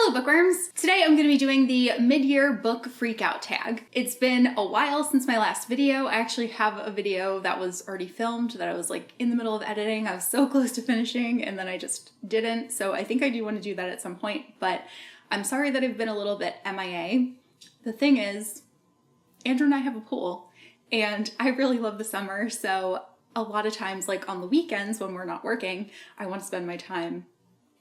Hello bookworms! Today I'm going to be doing the mid-year book freakout tag. It's been a while since my last video. I actually have a video that was already filmed that I was like in the middle of editing. I was so close to finishing and then I just didn't. So I think I do want to do that at some point, but I'm sorry that I've been a little bit MIA. The thing is, Andrew and I have a pool and I really love the summer. So a lot of times, like on the weekends when we're not working, I want to spend my time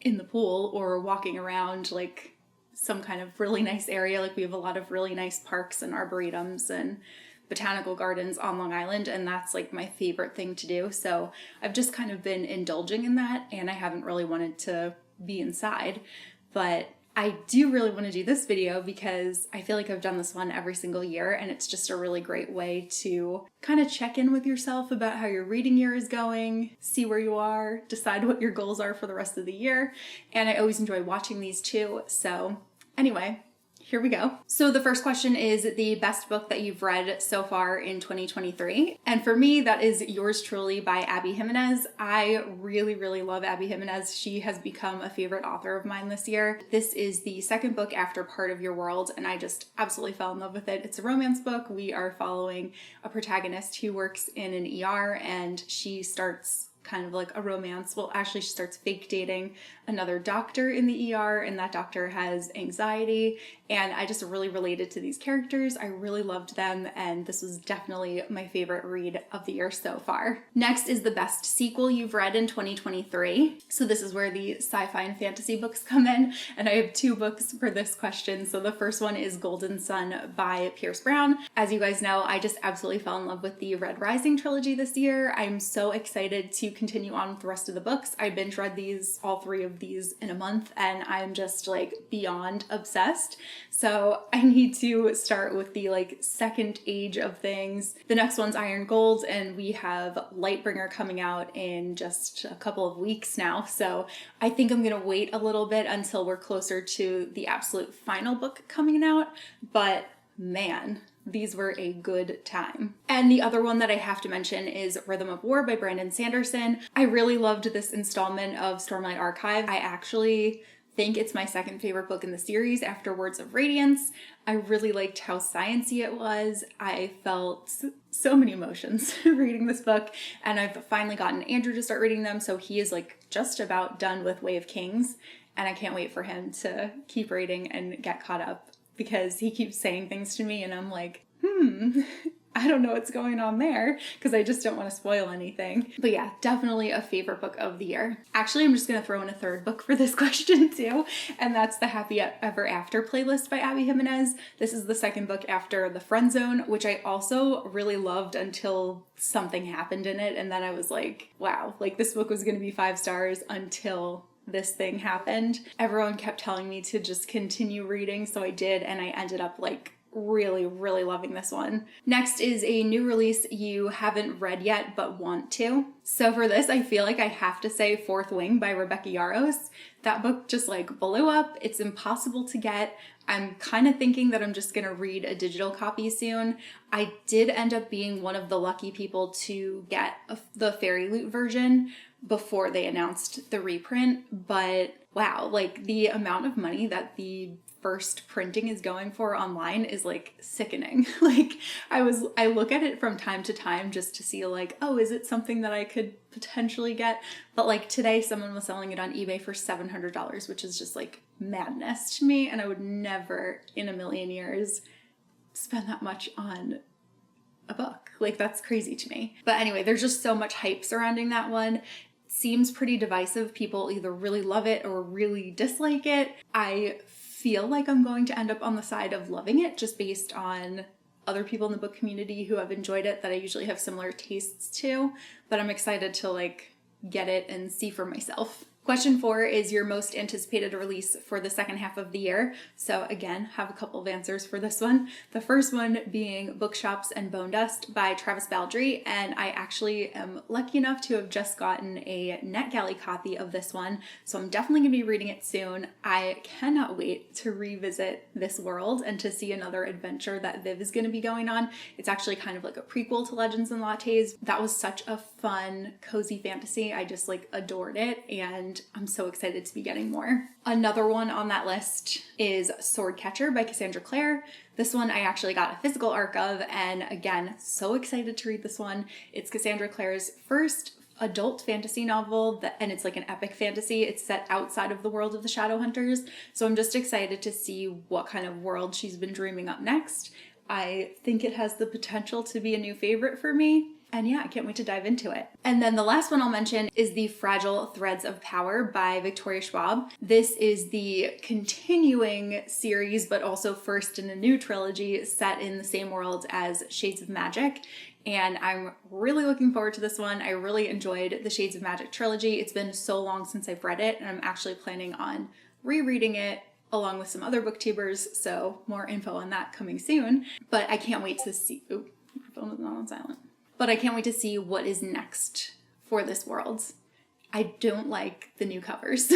in the pool or walking around like some kind of really nice area. Like we have a lot of really nice parks and arboretums and botanical gardens on Long Island, and that's like my favorite thing to do. So I've just kind of been indulging in that and I haven't really wanted to be inside, but I do really want to do this video because I feel like I've done this one every single year and it's just a really great way to kind of check in with yourself about how your reading year is going, see where you are, decide what your goals are for the rest of the year. And I always enjoy watching these too. So anyway, here we go. So the first question is the best book that you've read so far in 2023. And for me, that is Yours Truly by Abby Jimenez. I really love Abby Jimenez. She has become a favorite author of mine this year. This is the second book after Part of Your World, and I just absolutely fell in love with it. It's a romance book. We are following a protagonist who works in an ER and she starts kind of like a romance. Well, actually she starts fake dating another doctor in the ER, and that doctor has anxiety, and I just really related to these characters. I really loved them, and this was definitely my favorite read of the year so far. Next is the best sequel you've read in 2023. So this is where the sci-fi and fantasy books come in, and I have two books for this question. So the first one is Golden Son by Pierce Brown. As you guys know, I just absolutely fell in love with the Red Rising trilogy this year. I'm so excited to continue on with the rest of the books. I binge read these, all three of these in a month, and I'm just like beyond obsessed. So I need to start with the like second age of things. The next one's Iron Gold, and we have Lightbringer coming out in just a couple of weeks now. So I think I'm gonna wait a little bit until we're closer to the absolute final book coming out, but man, these were a good time. And the other one that I have to mention is Rhythm of War by Brandon Sanderson. I really loved this installment of Stormlight Archive. I actually think it's my second favorite book in the series after Words of Radiance. I really liked how sciencey it was. I felt so many emotions reading this book, and I've finally gotten Andrew to start reading them, so he is like just about done with Way of Kings, and I can't wait for him to keep reading and get caught up, because he keeps saying things to me and I'm like, I don't know what's going on there, because I just don't want to spoil anything. But yeah, definitely a favorite book of the year. Actually, I'm just going to throw in a third book for this question too, and that's the Happy Ever After playlist by Abby Jimenez. This is the second book after The Friend Zone, which I also really loved until something happened in it, and then I was like, wow, like this book was going to be 5 stars until this thing happened. Everyone kept telling me to just continue reading, so I did, and I ended up like really loving this one. Next is a new release you haven't read yet but want to. So for this, I feel like I have to say Fourth Wing by Rebecca Yarros. That book just like blew up. It's impossible to get. I'm kind of thinking that I'm just gonna read a digital copy soon. I did end up being one of the lucky people to get the Fairy Loot version before they announced the reprint, but wow, like the amount of money that the first printing is going for online is like sickening. Like I look at it from time to time just to see like, oh, is it something that I could potentially get? But like today someone was selling it on eBay for $700, which is just like madness to me, and I would never in a million years spend that much on a book. Like that's crazy to me. But anyway, there's just so much hype surrounding that one. Seems pretty divisive. People either really love it or really dislike it. I feel like I'm going to end up on the side of loving it just based on other people in the book community who have enjoyed it that I usually have similar tastes to, but I'm excited to like get it and see for myself. Question 4 is your most anticipated release for the second half of the year. So again, have a couple of answers for this one. The first one being Bookshops and Bone Dust by Travis Baldree, and I actually am lucky enough to have just gotten a NetGalley copy of this one, so I'm definitely gonna be reading it soon. I cannot wait to revisit this world and to see another adventure that Viv is gonna be going on. It's actually kind of like a prequel to Legends and Lattes. That was such a fun, cozy fantasy. I just like adored it, and and I'm so excited to be getting more. Another one on that list is Swordcatcher by Cassandra Clare. This one I actually got a physical arc of, and again, so excited to read this one. It's Cassandra Clare's first adult fantasy novel, and it's like an epic fantasy. It's set outside of the world of the Shadowhunters, so I'm just excited to see what kind of world she's been dreaming up next. I think it has the potential to be a new favorite for me. And yeah, I can't wait to dive into it. And then the last one I'll mention is The Fragile Threads of Power by Victoria Schwab. This is the continuing series, but also first in a new trilogy set in the same world as Shades of Magic. And I'm really looking forward to this one. I really enjoyed the Shades of Magic trilogy. It's been so long since I've read it, and I'm actually planning on rereading it along with some other booktubers, so more info on that coming soon. But I can't wait to see... Ooh, my phone was not on silent. But I can't wait to see what is next for this world. I don't like the new covers.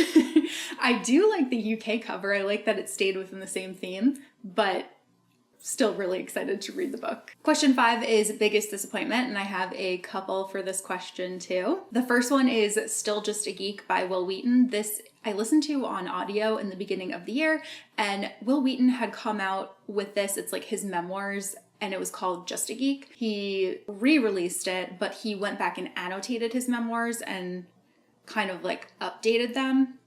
I do like the UK cover. I like that it stayed within the same theme, but still really excited to read the book. Question 5 is biggest disappointment, and I have a couple for this question too. The first one is Still Just a Geek by Wil Wheaton. This I listened to on audio in the beginning of the year, and Wil Wheaton had come out with this. It's like his memoirs, and it was called Just a Geek. He re-released it, but he went back and annotated his memoirs and kind of like updated them.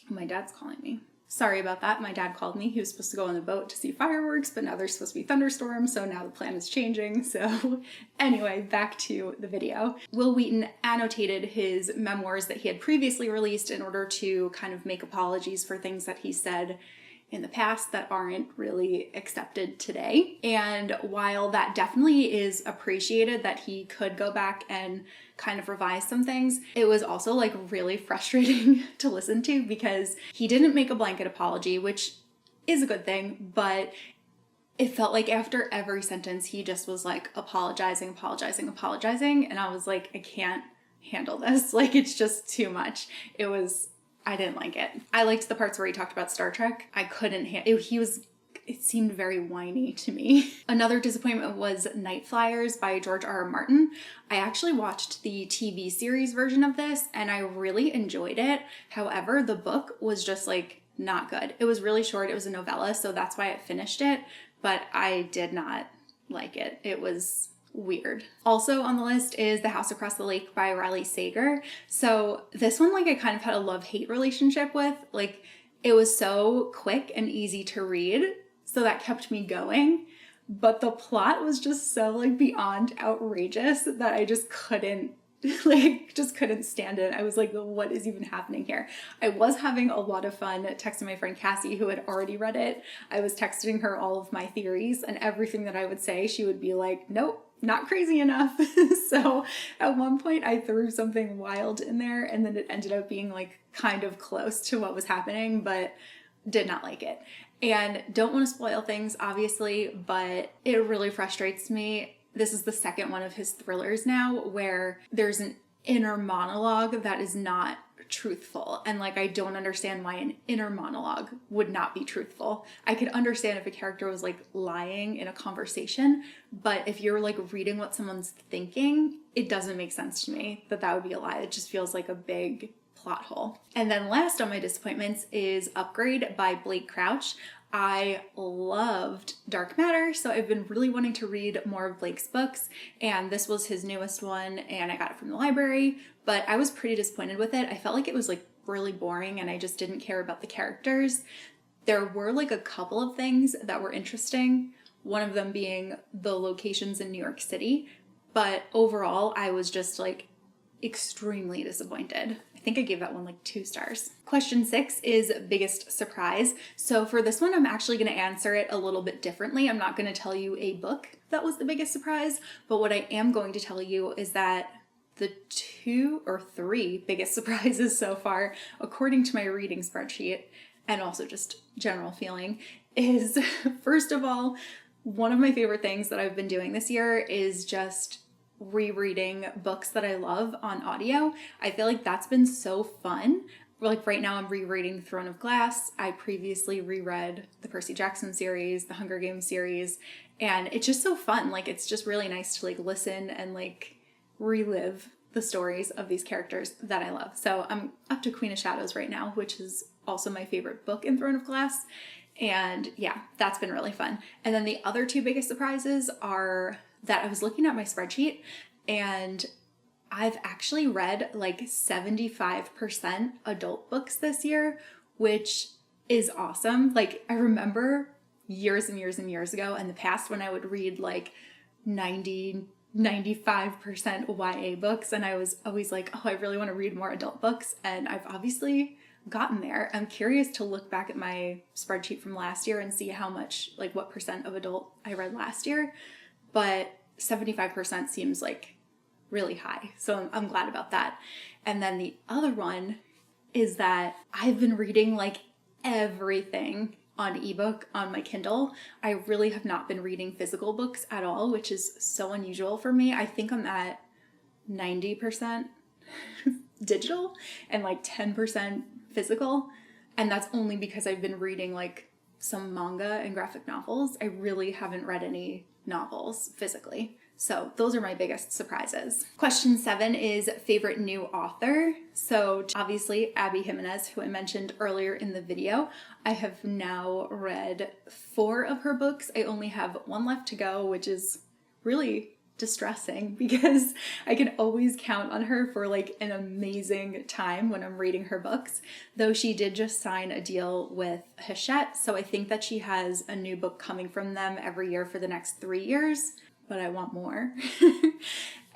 My dad's calling me. Sorry about that. My dad called me. He was supposed to go on the boat to see fireworks, but now there's supposed to be thunderstorms, so now the plan is changing. So anyway, back to the video. Wil Wheaton annotated his memoirs that he had previously released in order to kind of make apologies for things that he said in the past that aren't really accepted today. And while that definitely is appreciated that he could go back and kind of revise some things, it was also like really frustrating to listen to because he didn't make a blanket apology, which is a good thing, but it felt like after every sentence he just was like apologizing, and I was like, I can't handle this. Like, it's just too much. I didn't like it. I liked the parts where he talked about Star Trek. I couldn't handle it. It seemed very whiny to me. Another disappointment was Night Flyers by George R.R. Martin. I actually watched the TV series version of this and I really enjoyed it. However, the book was just like not good. It was really short. It was a novella, so that's why I finished it, but I did not like it. It was weird. Also on the list is The House Across the Lake by Riley Sager. So this one, like, I kind of had a love-hate relationship with. Like, it was so quick and easy to read, so that kept me going. But the plot was just so like beyond outrageous that I just couldn't stand it. I was like, what is even happening here? I was having a lot of fun texting my friend Cassie, who had already read it. I was texting her all of my theories, and everything that I would say, she would be like, nope, not crazy enough. So at one point I threw something wild in there, and then it ended up being like kind of close to what was happening, but did not like it. And don't want to spoil things, obviously, but it really frustrates me. This is the second one of his thrillers now where there's an inner monologue that is not truthful. And like, I don't understand why an inner monologue would not be truthful. I could understand if a character was like lying in a conversation, but if you're like reading what someone's thinking, it doesn't make sense to me that that would be a lie. It just feels like a big plot hole. And then last on my disappointments is Upgrade by Blake Crouch. I loved Dark Matter, so I've been really wanting to read more of Blake's books, and this was his newest one, and I got it from the library, but I was pretty disappointed with it. I felt like it was like really boring, and I just didn't care about the characters. There were like a couple of things that were interesting, one of them being the locations in New York City, but overall I was just like extremely disappointed. I think I gave that one like 2 stars. Question 6 is biggest surprise. So for this one, I'm actually going to answer it a little bit differently. I'm not going to tell you a book that was the biggest surprise, but what I am going to tell you is that the 2 or 3 biggest surprises so far, according to my reading spreadsheet, and also just general feeling, is first of all, one of my favorite things that I've been doing this year is just rereading books that I love on audio. I feel like that's been so fun. Like right now I'm rereading Throne of Glass. I previously reread the Percy Jackson series, the Hunger Games series, and it's just so fun. Like, it's just really nice to like listen and like relive the stories of these characters that I love. So I'm up to Queen of Shadows right now, which is also my favorite book in Throne of Glass. And yeah, that's been really fun. And then the other two biggest surprises are that I was looking at my spreadsheet and I've actually read like 75% adult books this year, which is awesome. Like I remember years and years and years ago in the past when I would read like 95% YA books, and I was always like, oh, I really want to read more adult books, and I've obviously gotten there. I'm curious to look back at my spreadsheet from last year and see how much, like what percent of adult I read last year, but 75% seems like really high, so I'm glad about that. And then the other one is that I've been reading like everything on ebook on my Kindle. I really have not been reading physical books at all, which is so unusual for me. I think I'm at 90% digital and like 10% physical. And that's only because I've been reading like some manga and graphic novels. I really haven't read any novels physically. So those are my biggest surprises. Question 7 is favorite new author. So obviously Abby Jimenez, who I mentioned earlier in the video. I have now read 4 of her books. I only have 1 left to go, which is really distressing because I can always count on her for like an amazing time when I'm reading her books. Though she did just sign a deal with Hachette, so I think that she has a new book coming from them every year for the next 3 years. But I want more.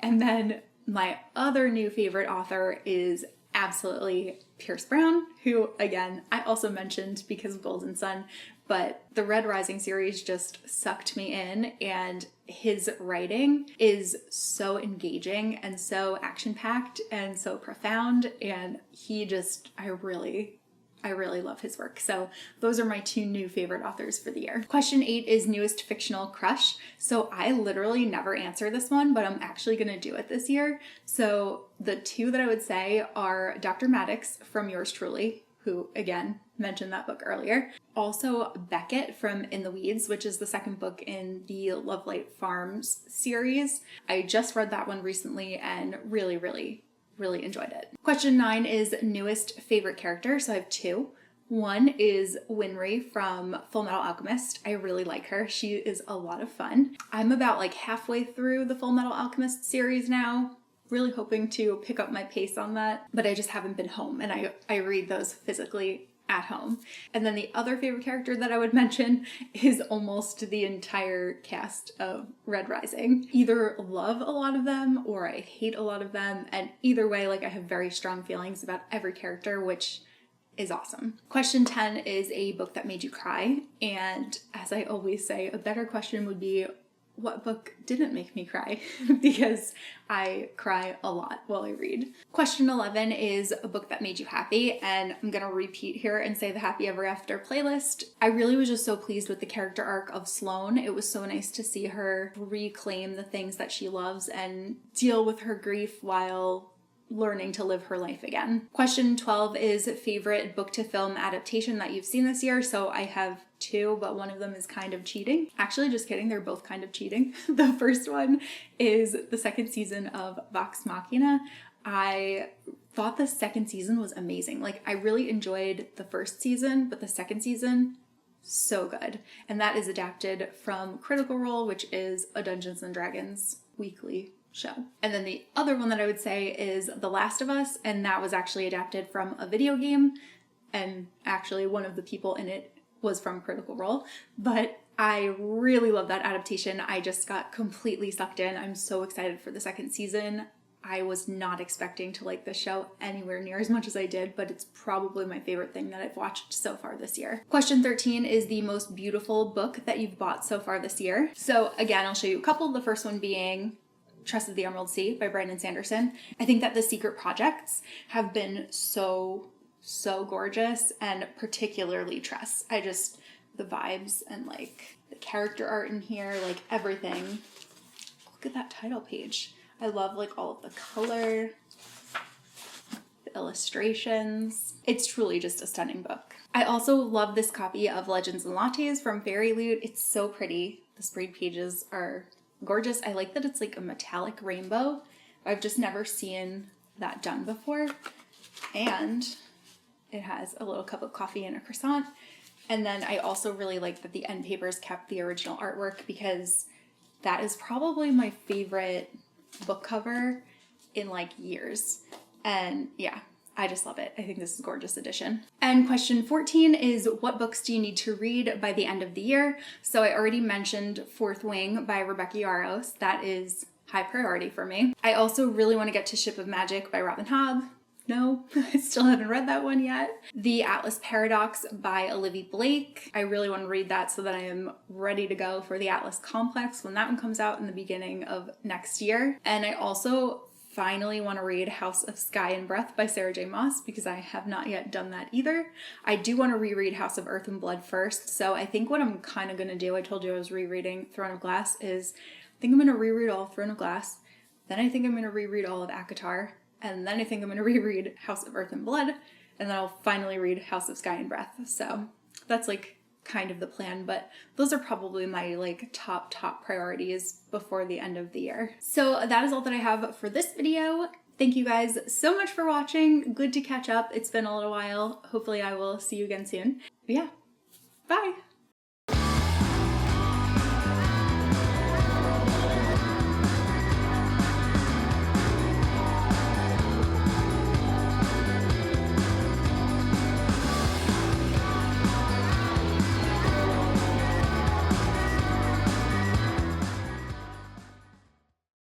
And then my other new favorite author is absolutely Pierce Brown, who again, I also mentioned because of Golden Sun, but the Red Rising series just sucked me in, and his writing is so engaging and so action-packed and so profound, and I really love his work. So those are my 2 new favorite authors for the year. Question 8 is newest fictional crush. So I literally never answer this one, but I'm actually gonna do it this year. So the 2 that I would say are Dr. Maddox from Yours Truly, who again, mentioned that book earlier. Also Beckett from In the Weeds, which is the second book in the Lovelight Farms series. I just read that one recently and really enjoyed it. Question 9 is newest favorite character. So I have 2. One is Winry from Full Metal Alchemist. I really like her. She is a lot of fun. I'm about like halfway through the Full Metal Alchemist series now. Really hoping to pick up my pace on that, but I just haven't been home, and I read those physically at home. And then the other favorite character that I would mention is almost the entire cast of Red Rising. Either love a lot of them or I hate a lot of them, and either way, like I have very strong feelings about every character, which is awesome. Question 10 is a book that made you cry, and as I always say, a better question would be, what book didn't make me cry? Because I cry a lot while I read. Question 11 is a book that made you happy, and I'm gonna repeat here and say the Happy Ever After playlist. I really was just so pleased with the character arc of Sloane. It was so nice to see her reclaim the things that she loves and deal with her grief while learning to live her life again. Question 12 is favorite book to film adaptation that you've seen this year. So I have 2, but one of them is kind of cheating. Actually, just kidding, they're both kind of cheating. The first one is the 2nd season of Vox Machina. I thought the 2nd season was amazing. Like I really enjoyed the 1st season, but the 2nd season, so good. And that is adapted from Critical Role, which is a Dungeons and Dragons weekly show. And then the other one that I would say is The Last of Us, and that was actually adapted from a video game, and actually one of the people in it was from Critical Role, but I really love that adaptation. I just got completely sucked in. I'm so excited for the 2nd season. I was not expecting to like this show anywhere near as much as I did, but it's probably my favorite thing that I've watched so far this year. Question 13 is the most beautiful book that you've bought so far this year. So again, I'll show you a couple. The first one being Trust of the Emerald Sea by Brandon Sanderson. I think that the Secret Projects have been so gorgeous, and particularly Tress. The vibes and like the character art in here, like everything. Look at that title page. I love like all of the color, the illustrations. It's truly just a stunning book. I also love this copy of Legends and Lattes from Fairy Loot. It's so pretty. The sprayed pages are gorgeous. I like that it's like a metallic rainbow. I've just never seen that done before. And it has a little cup of coffee and a croissant. And then I also really like that the end papers kept the original artwork, because that is probably my favorite book cover in like years. And yeah, I just love it. I think this is a gorgeous addition. And question 14 is, what books do you need to read by the end of the year? So I already mentioned Fourth Wing by Rebecca Yarros. That is high priority for me. I also really want to get to Ship of Magic by Robin Hobb. No, I still haven't read that one yet. The Atlas Paradox by Olivia Blake. I really want to read that so that I am ready to go for the Atlas Complex when that one comes out in the beginning of next year. And I also finally want to read House of Sky and Breath by Sarah J. Maas, because I have not yet done that either. I do want to reread House of Earth and Blood first, so I think what I'm kind of going to do, I told you I was rereading Throne of Glass, is I think I'm going to reread all of Throne of Glass, then I think I'm going to reread all of ACOTAR, and then I think I'm going to reread House of Earth and Blood, and then I'll finally read House of Sky and Breath. So that's like kind of the plan, but those are probably my like top priorities before the end of the year. So that is all that I have for this video. Thank you guys so much for watching. Good to catch up. It's been a little while. Hopefully I will see you again soon. But yeah, bye.